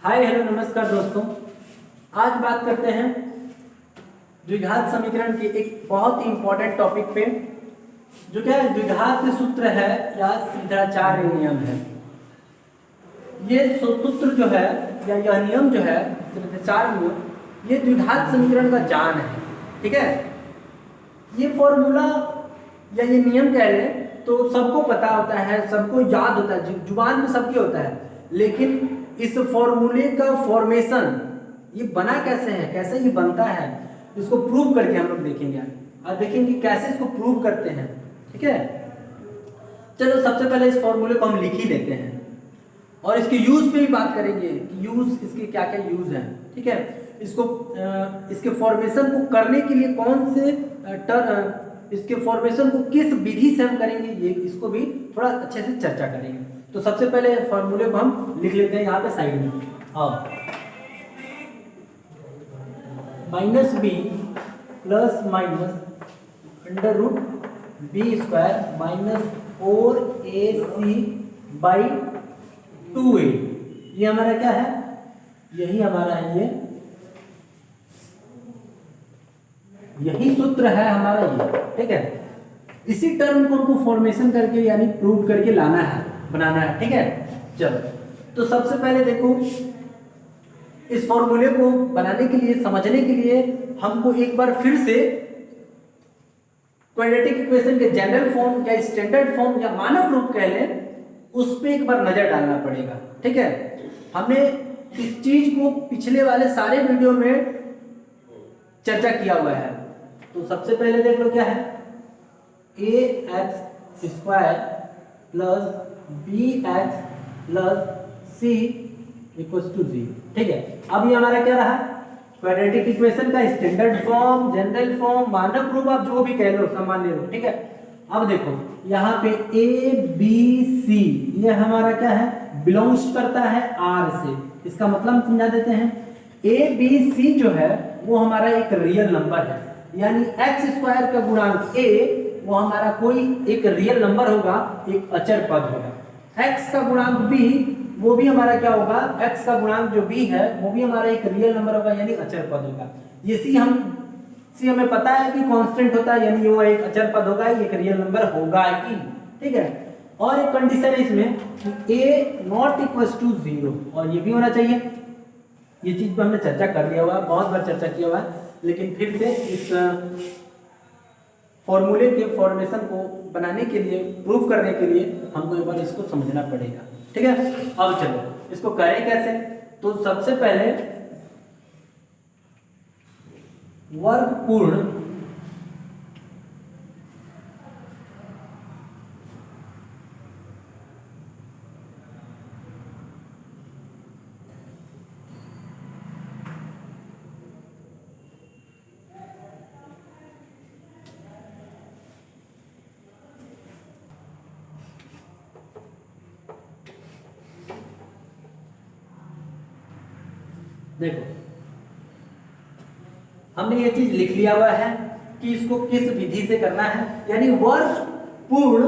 Hi hello नमस्कार दोस्तों, आज बात करते हैं द्विघात समीकरण के एक बहुत ही इंपॉर्टेंट टॉपिक पे, जो क्या है द्विघात सूत्र है या सिद्धाचार्य नियम है। ये सूत्र जो है या यह नियम जो है सिद्धाचार्य नियम, ये द्विघात समीकरण का जान है। ठीक है, ये फॉर्मूला या ये नियम कह लें तो सबको पता होता है, सबको याद होता है, जुबान में सबके होता है, लेकिन इस फॉर्मूले का फॉर्मेशन ये बना कैसे है, कैसे ये बनता है, इसको प्रूव करके हम लोग देखेंगे और देखेंगे कैसे इसको प्रूव करते हैं। ठीक है, चलो सबसे पहले इस फॉर्मूले को हम लिख ही लेते हैं और इसके यूज पे भी बात करेंगे कि यूज इसके क्या क्या यूज हैं। ठीक है, इसको इसके फॉर्मेशन को करने के लिए कौन से इसके फॉर्मेशन को किस विधि से हम करेंगे, ये इसको भी थोड़ा अच्छे से चर्चा करेंगे। तो सबसे पहले फॉर्मूले को हम लिख लेते हैं यहाँ पे साइड में। Minus B plus minus under root B square minus 4ac by 2a, ये हमारा क्या है, यही हमारा है, यही सूत्र है हमारा ये। ठीक है, इसी टर्म को हमको फॉर्मेशन करके यानी प्रूव करके लाना है, बनाना है। ठीक है, चलो तो सबसे पहले देखो, इस फॉर्मूले को बनाने के लिए, समझने के लिए हमको एक बार फिर से क्वाड्रेटिक इक्वेशन के जनरल फॉर्म या स्टैंडर्ड फॉर्म या मानक रूप कह लें, उस पर एक बार नजर डालना पड़ेगा। ठीक है, हमने इस चीज को पिछले वाले सारे वीडियो में चर्चा किया हुआ है। तो सबसे पहले देख लो क्या है, ax square plus bx plus c equals to 0। ठीक है, अब ये हमारा क्या रहा, क्वाड्रेटिक इक्वेशन का स्टैंडर्ड फॉर्म, जनरल फॉर्म, मानक रूप, आप जो भी कह लो, सामान्य रूप। ठीक है, अब देखो यहाँ पे a b c ये हमारा क्या है, बिलोंग्स करता है r से। इसका मतलब हम समझा देते हैं, a b c जो है वो हमारा एक रियल नंबर है, यानी एक्स स्क्वायर का गुणांक a वो हमारा कोई एक रियल नंबर होगा, एक अचर पद होगा। x का गुणांक b वो भी हमारा क्या होगा, x का गुणांक जो b है वो भी हमारा एक रियल नंबर होगा, यानी अचर पद होगा। ये c हमें पता है कि कांस्टेंट होता है, यानी वो एक अचर पद होगा, एक रियल नंबर होगा ही। ठीक है, और एक कंडीशन है इसमें कि a नॉट इक्वल्स टू 0, और ये भी होना चाहिए। ये चीज पर हमने चर्चा कर लिया हुआ है, बहुत बार चर्चा किया हुआ है, लेकिन फिर से इस फॉर्मूले के फॉर्मेशन को बनाने के लिए, प्रूफ करने के लिए हमको एक बार इसको समझना पड़ेगा। ठीक है, अब चलो इसको करें कैसे। तो सबसे पहले वर्गपूर्ण देखो, हमने ये चीज लिख लिया हुआ है कि इसको किस विधि से करना है, यानी वर्ग पूर्ण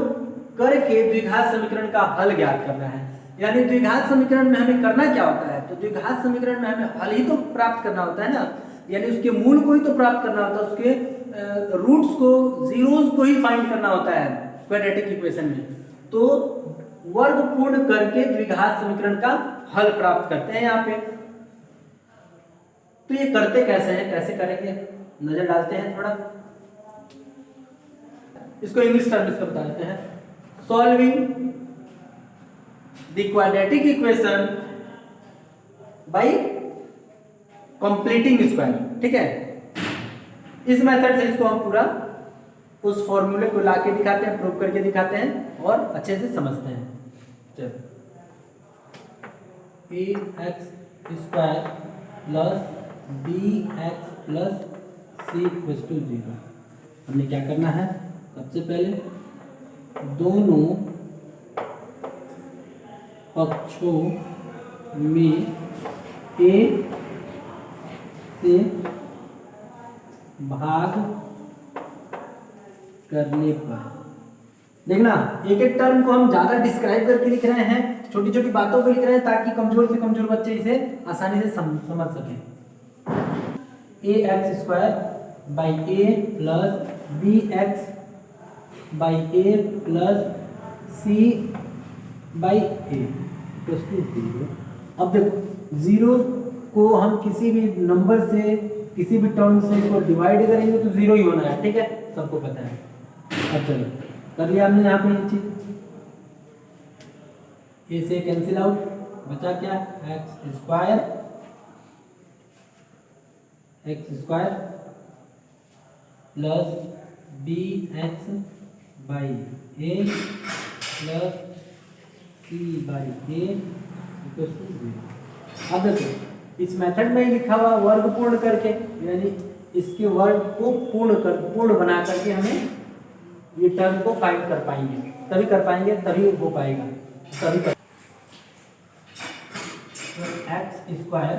करके द्विघात समीकरण का हल ज्ञात करना है। यानी द्विघात समीकरण में हमें करना क्या होता है, तो द्विघात समीकरण में हमें हल ही तो प्राप्त करना होता है ना, यानी उसके मूल को ही तो प्राप्त करना होता है, उसके रूट्स को, जीरोस को ही फाइंड करना होता है क्वाड्रेटिक इक्वेशन में। तो वर्ग पूर्ण करके द्विघात समीकरण का हल प्राप्त करते हैं यहाँ पे। तो ये करते कैसे हैं, कैसे करेंगे, नजर डालते हैं थोड़ा। इसको इंग्लिश टर्म में बता देते हैं, solving the quadratic equation by completing square. ठीक है, इस मेथड से इसको हम पूरा उस फॉर्मूले को लाके दिखाते हैं, प्रूव करके दिखाते हैं और अच्छे से समझते हैं। चलो, ax square plus bx plus c equals to 0। हमने क्या करना है, सबसे पहले दोनों पक्षों में a से भाग करने पर देखना एक एक टर्म को हम ज्यादा डिस्क्राइब करके लिख रहे हैं, छोटी छोटी बातों को लिख रहे हैं ताकि कमजोर से कमजोर बच्चे इसे आसानी से समझ सकें। A x square by A plus B x by A plus C by A plus 2। अब देखो जीरो को हम किसी भी नंबर से किसी भी टर्म से इसको डिवाइड करेंगे तो जीरो ही होना है, ठीक है, सबको पता है। अब चलो कर लिया हमने यहाँ पे ये चीज, ए से कैंसिल आउट, बचा क्या x square plus B x by A plus C by a. अब देखो इस मेथड में ही लिखा हुआ वर्ग पूर्ण करके, यानी इसके वर्ग को पूर्ण बना करके हमें ये टर्म को फाइंड कर पाएंगे, तभी हो पाएगा। तभी कर एक्स स्क्वायर।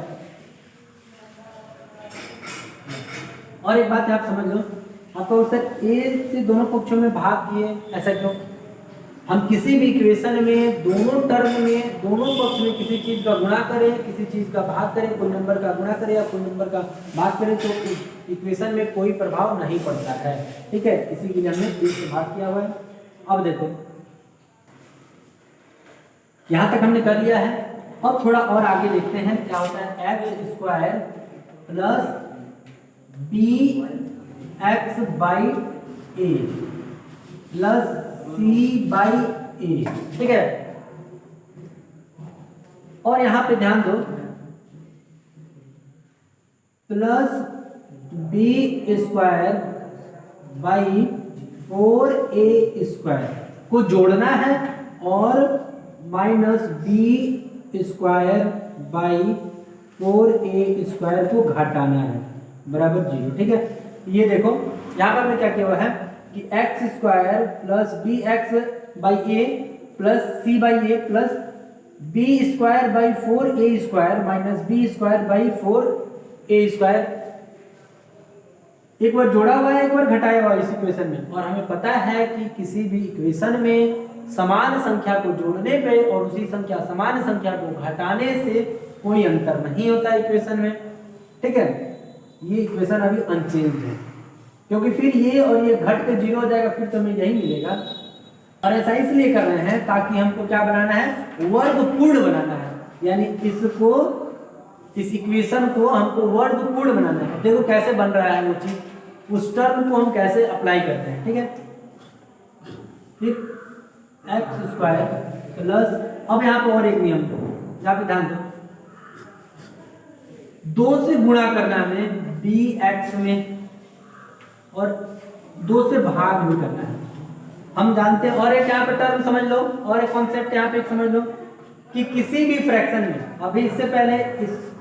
और एक बात आप समझ लो, आपको सर ए से दोनों पक्षों में भाग किए, ऐसा क्यों? हम किसी भी इक्वेशन में दोनों टर्म में दोनों पक्ष में किसी चीज का गुणा करें, किसी चीज का भाग करें, कोई नंबर का गुणा करें या कोई नंबर का भाग करें तो इक्वेशन में कोई प्रभाव नहीं पड़ता है, ठीक है, इसी के लिए हमने ए से भाग किया हुआ है। अब देखो यहां तक हमने कर लिया है। अब थोड़ा और आगे देखते हैं क्या होता है। X square plus B x by A plus C by a, ठीक है। और यहां पे ध्यान दो, plus B square by 4a square को जोड़ना है और minus B square by 4a square को घटाना है बराबर 0, ठीक है। ये देखो यहां पर मैं क्या किया हुआ है कि X square plus B x by A plus C by A plus B square by 4a square minus B square by 4a square, एक बार जोड़ा हुआ है एक बार घटाया हुआ है इस इक्वेशन में। और हमें पता है कि किसी भी इक्वेशन में समान संख्या को जोड़ने पे और उसी समान संख्या को घटाने से कोई अंतर नहीं होता इक्वेशन में, ठीक है। ये इक्वेशन अभी अनचेंज है क्योंकि फिर ये और ये घट के 0 हो जाएगा, फिर तो हमें यही मिलेगा। और ऐसा इसलिए कर रहे हैं ताकि हमको क्या बनाना है, वर्ग पूर्ण बनाना है, यानी इस इक्वेशन को हमको वर्ग पूर्ण बनाना है। देखो कैसे बन रहा है वो चीज, उस टर्म को हम कैसे अप्लाई करते हैं, ठीक है। फिर एक्स स्क्वायर प्लस, अब यहाँ पे और एक नियम, यहाँ पे ध्यान दो, 2 से गुणा करना है बी एक्स में और 2 से भाग भी करना है, हम जानते हैं। और एक यहाँ पे टर्म समझ लो, और एक कॉन्सेप्ट यहाँ पे एक समझ लो कि किसी भी फ्रैक्शन में, अभी इससे पहले इस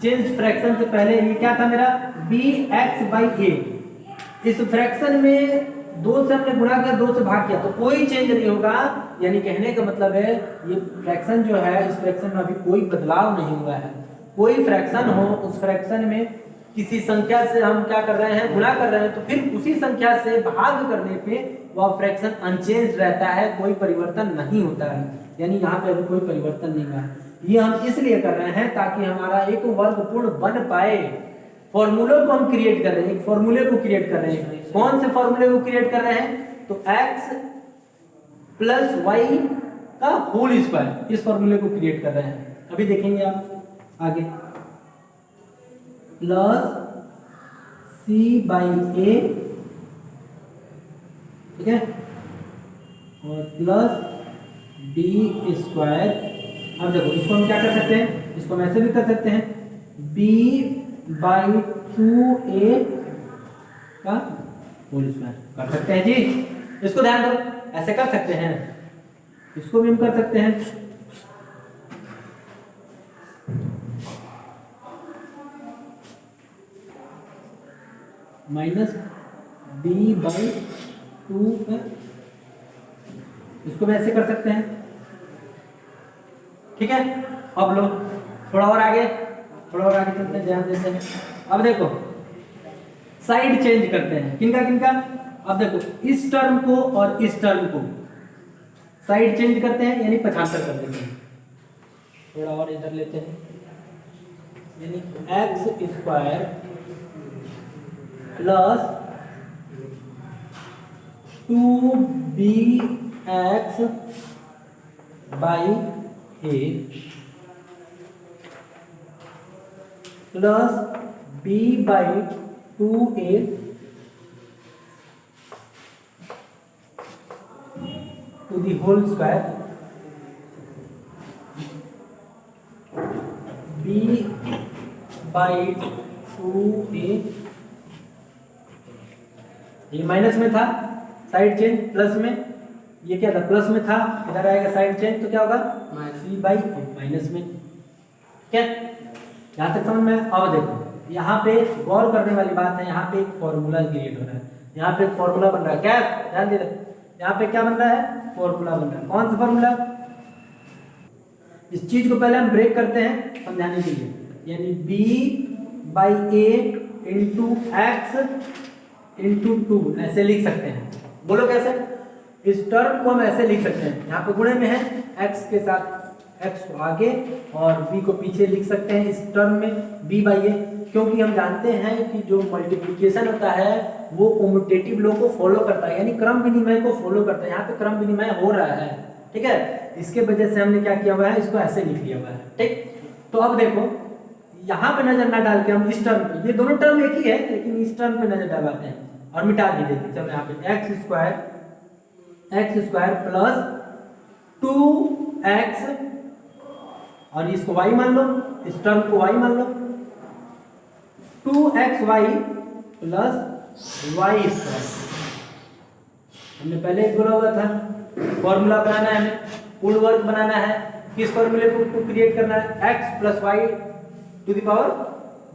चेंज फ्रैक्शन से पहले ये क्या था मेरा बी एक्स बाई ए, इस फ्रैक्शन में 2 से हमने गुणा किया 2 से भाग किया तो कोई चेंज नहीं होगा। यानी कहने का मतलब है ये फ्रैक्शन जो है, इस फ्रैक्शन में अभी कोई बदलाव नहीं हुआ है। कोई फ्रैक्शन हो, उस फ्रैक्शन में किसी संख्या से हम क्या कर रहे हैं, गुणा कर रहे हैं, तो फिर उसी संख्या से भाग करने पे वह फ्रैक्शन अनचेंज रहता है, कोई परिवर्तन नहीं होता है। यानी यहाँ पे अभी कोई परिवर्तन नहीं हुआ है। ये हम इसलिए कर रहे हैं ताकि हमारा एक वर्ग पूर्ण बन पाए। फॉर्मूले को हम क्रिएट कर रहे हैं, एक फॉर्मूले को क्रिएट कर रहे हैं। कौन से फॉर्मूले को क्रिएट कर रहे हैं, तो x प्लस वाई का होल स्क्वायर, इस फॉर्मूले को क्रिएट कर रहे हैं। अभी देखेंगे आप आगे, प्लस सी बाई ए, ठीक है, और प्लस बी स्क्वायर। अब देखो इसको हम क्या कर सकते हैं, इसको हम ऐसे भी कर सकते हैं b बाई 2a का होल स्क्वायर कर सकते हैं जी। इसको ध्यान दो, ऐसे कर सकते हैं, इसको भी हम कर सकते हैं। माइनस b बाई 2 का, इसको भी ऐसे कर सकते हैं, ठीक है। अब लो थोड़ा और आगे चलते हैं, ध्यान देते हैं। अब देखो साइड चेंज करते हैं, किनका अब देखो इस टर्म को और इस टर्म को साइड चेंज करते हैं, यानी 75 कर देते हैं। थोड़ा और इधर लेते हैं, यानी X square plus 2bx by A plus b by 2a to the whole square b by 2a। ये माइनस में था, साइड चेंज प्लस में, ये क्या था प्लस में था, इधर आएगा साइड चेंज तो क्या होगा c बाई माइनस में। ठीक है, यहाँ तक समझ में। अब देखो यहाँ पे गौर करने वाली बात है, यहाँ पे एक फॉर्मूला क्रिएट हो रहा है, यहाँ पे एक फॉर्मूला बन रहा है। क्या ध्यान दे, यहाँ पे क्या बन रहा है, फॉर्मूला बन रहा है। कौन सा फॉर्मूला? इस चीज को पहले हम ब्रेक करते हैं समझाने के लिए, यानी b by A into x into 2 ऐसे लिख सकते हैं। बोलो कैसे? इस टर्म को हम ऐसे लिख सकते हैं, यहाँ पे गुणे में है, x के साथ x को आगे और b को पीछे लिख सकते हैं इस टर्म में b बाई ए, क्योंकि हम जानते हैं कि जो मल्टीप्लिकेशन होता है वो कम्यूटेटिव लॉ को फॉलो करता है, यानी क्रम विनिमय को फॉलो करता है। यहाँ पे क्रम विनिमय हो रहा है, ठीक है, इसके वजह से हमने क्या किया हुआ है, इसको ऐसे लिख लिया हुआ है। ठीक, तो अब देखो यहाँ पे नजर ना डाल के हम इस टर्म पे, ये दोनों टर्म एक ही है लेकिन इस टर्म पे नजर डालते हैं और मिटा भी देते हैं। चलो यहाँ पे एक्स स्क्वायर प्लस 2x और इसको y मान लो, इस टर्म को y मान लो, 2xy प्लस वाई स्क्वायर। हमने पहले ही बोला हुआ था फॉर्मूला बनाना है, हमें पूर्ण वर्ग बनाना है, किस फॉर्मूले को क्रिएट करना है, x plus Y to the power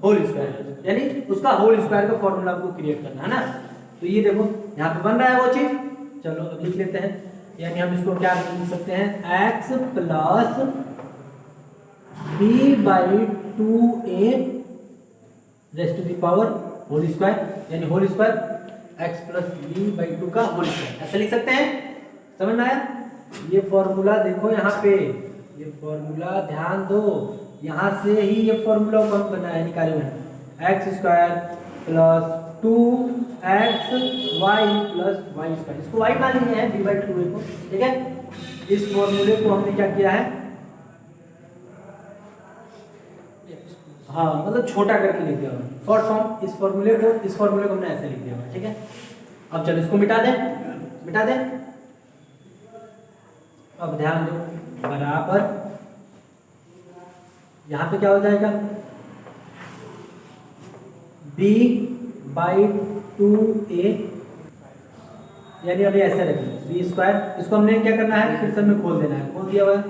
whole square, यानी उसका होल स्क्वायर का फॉर्मूला को क्रिएट करना है ना। तो ये देखो यहाँ पे बन रहा है वो चीज। चलो अब लिख लेते हैं, यानी हम इसको क्या लिख सकते हैं, x plus b by 2a raised to the power whole square, यानी whole square x plus b by 2 का होल स्क्वायर, ऐसे लिख सकते हैं। समझ में आया? ये फॉर्मूला देखो यहाँ पे, ये फॉर्मूला ध्यान दो, यहाँ से ही ये फॉर्मूला को हम बनाया निकाले हुए हैं, X square plus 2x y plus Y square, इसको y मान लिए हैं b बाई 2a को। ठीक है, इस फॉर्मूले को हमने क्या किया है, हाँ मतलब छोटा करके लिख दिया हुआ शॉर्ट फॉर्म, इस फॉर्मूले को हमने ऐसे लिख दिया हुआ। ठीक है, अब चलो इसको मिटा दें। अब ध्यान दो, बराबर यहाँ पे क्या हो जाएगा, b बाई 2a, यानी अभी ऐसे रखें b स्क्वायर, इसको हमने क्या करना है, फिर से हमें खोल देना है, खोल दिया हुआ है,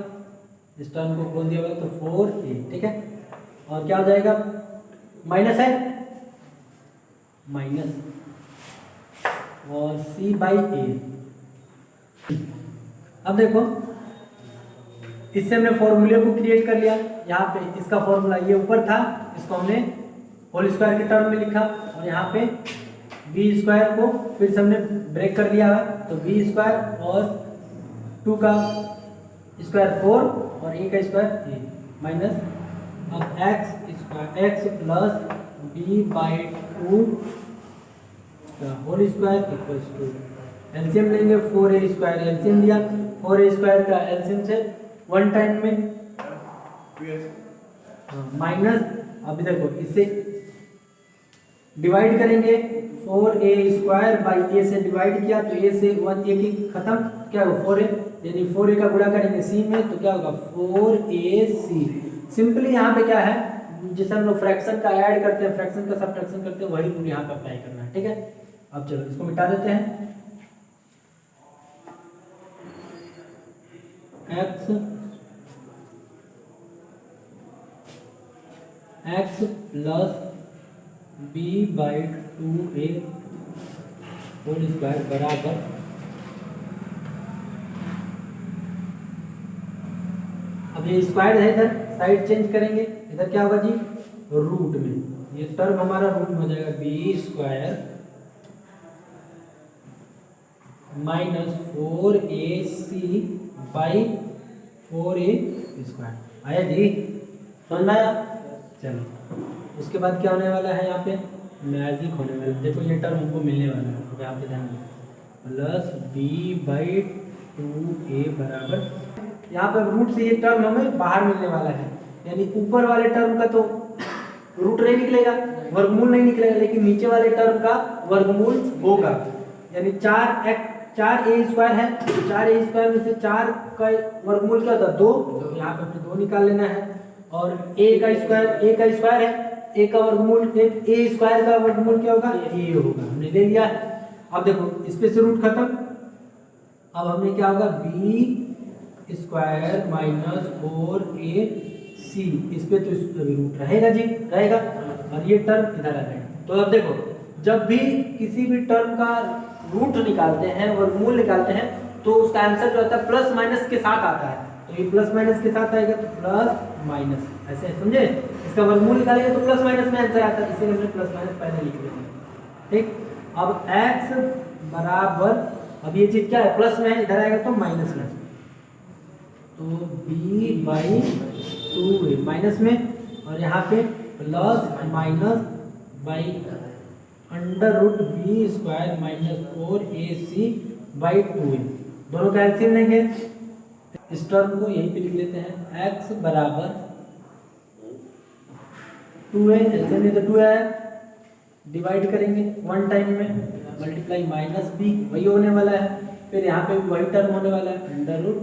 इस टर्म को खोल दिया हुआ है, तो 4a। ठीक है, और क्या हो जाएगा, माइनस है, माइनस और c बाई ए। अब देखो इससे हमने फॉर्मूले को क्रिएट कर लिया, यहाँ पे इसका फॉर्मूला ये ऊपर था, इसको हमने होल स्क्वायर के टर्म में लिखा, और यहाँ पे बी स्क्वायर को फिर से हमने ब्रेक कर लिया है, तो बी स्क्वायर और 2 का स्क्वायर 4 और ए का स्क्वायर ए माइनस, अब एक्स प्लस बी बाई 2 का whole square equals to, LCM लेंगे 4a स्क्वायर, एलसीएम दिया 4a स्क्वायर का एलसीएम से 1 टाइम में माइनस, अभी देखो इससे डिवाइड करेंगे, 4a स्क्वायर बाई ए से डिवाइड किया तो ए से 1 ए की खत्म, क्या होगा 4a, यानी 4a का गुणा करेंगे c में तो क्या होगा 4ac। सिंपली यहाँ पे क्या है, जैसे हम लोग फ्रैक्शन का ऐड करते हैं, फ्रैक्शन का सब्ट्रैक्शन करते हैं, वही रूल यहाँ पे अप्लाई करना है। ठीक है, अब चलो इसको मिटा देते हैं, x plus b by 2a whole square बराबर, अब ये स्क्वायर है, इधर साइड चेंज करेंगे, इधर क्या होगा जी, रूट में, ये टर्म हमारा रूट में हो जाएगा b square minus 4ac by 4a square. आया जी, समझ में आया? चलो उसके बाद क्या होने वाला है, यहाँ पे मैजिक होने वाला है। देखो ये टर्म हमको मिलने वाला है, तो यहाँ पे ध्यान दो, प्लस बी बाई 2a बराबर, यहाँ पे रूट से ये टर्म हमें बाहर मिलने वाला है, यानी ऊपर वाले टर्म का तो रूट नहीं निकलेगा, वर्गमूल नहीं निकलेगा, लेकिन नीचे वाले टर्म का वर्गमूल होगा। यानी 4a स्क्वायर है, 4a स्क्वायर में से 4 का वर्गमूल क्या होता है 2, तो यहाँ पे अपने 2 निकाल लेना है। और a का स्क्वायर है, a का वर्गमूल a स्क्वायर का वर्गमूल क्या होगा, a होगा, हमने ले लिया। अब देखो इस पे से रूट खत्म, अब हमने क्या होगा b स्क्वायर माइनस 4ac, इस पे तो रूट रहेगा जी, रहेगा, और ये टर्म इधर आ जाएगा। तो अब देखो जब भी किसी भी टर्म का रूट निकालते हैं, वर्गमूल निकालते हैं, तो उसका आंसर जो आता है प्लस माइनस के साथ आता है। तो ये प्लस माइनस के साथ आएगा, तो प्लस माइनस, ऐसे समझे, इसका वर्गमूल निकालेंगे तो प्लस माइनस में आंसर आता है, इसीलिए हमने प्लस माइनस पहले लिख लिया। ठीक, अब x बराबर, अब ये चीज क्या है, प्लस में है, इधर आएगा तो माइनस में, तो b बाई 2a माइनस में, और यहाँ पे plus minus by under root B square minus 4ac by 2a, दोनों का एलसीएम लेंगे। इस टर्म को यहीं पे लिख लेते हैं, x बराबर 2a, एलसीएम में तो 2 आया, डिवाइड करेंगे 1 टाइम में, मल्टीप्लाई माइनस b, वही होने वाला है, फिर यहाँ पे वही टर्म होने वाला है, under root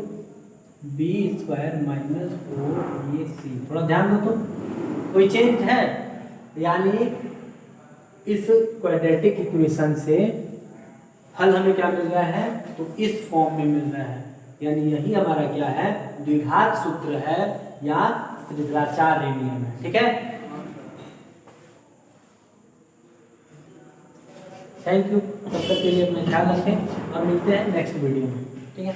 B square minus 4ac। थोड़ा ध्यान दो, तो कोई चेंज है, यानी इस क्वाड्रेटिक इक्वेशन से हल हमें क्या मिल रहा है, तो इस फॉर्म में मिल रहा है, यानी यही हमारा क्या है, द्विघात सूत्र है या श्रीधराचार्य नियम है। ठीक है, थैंक यू, तब तक के लिए अपना ख्याल रखें और मिलते हैं नेक्स्ट वीडियो में। ठीक है।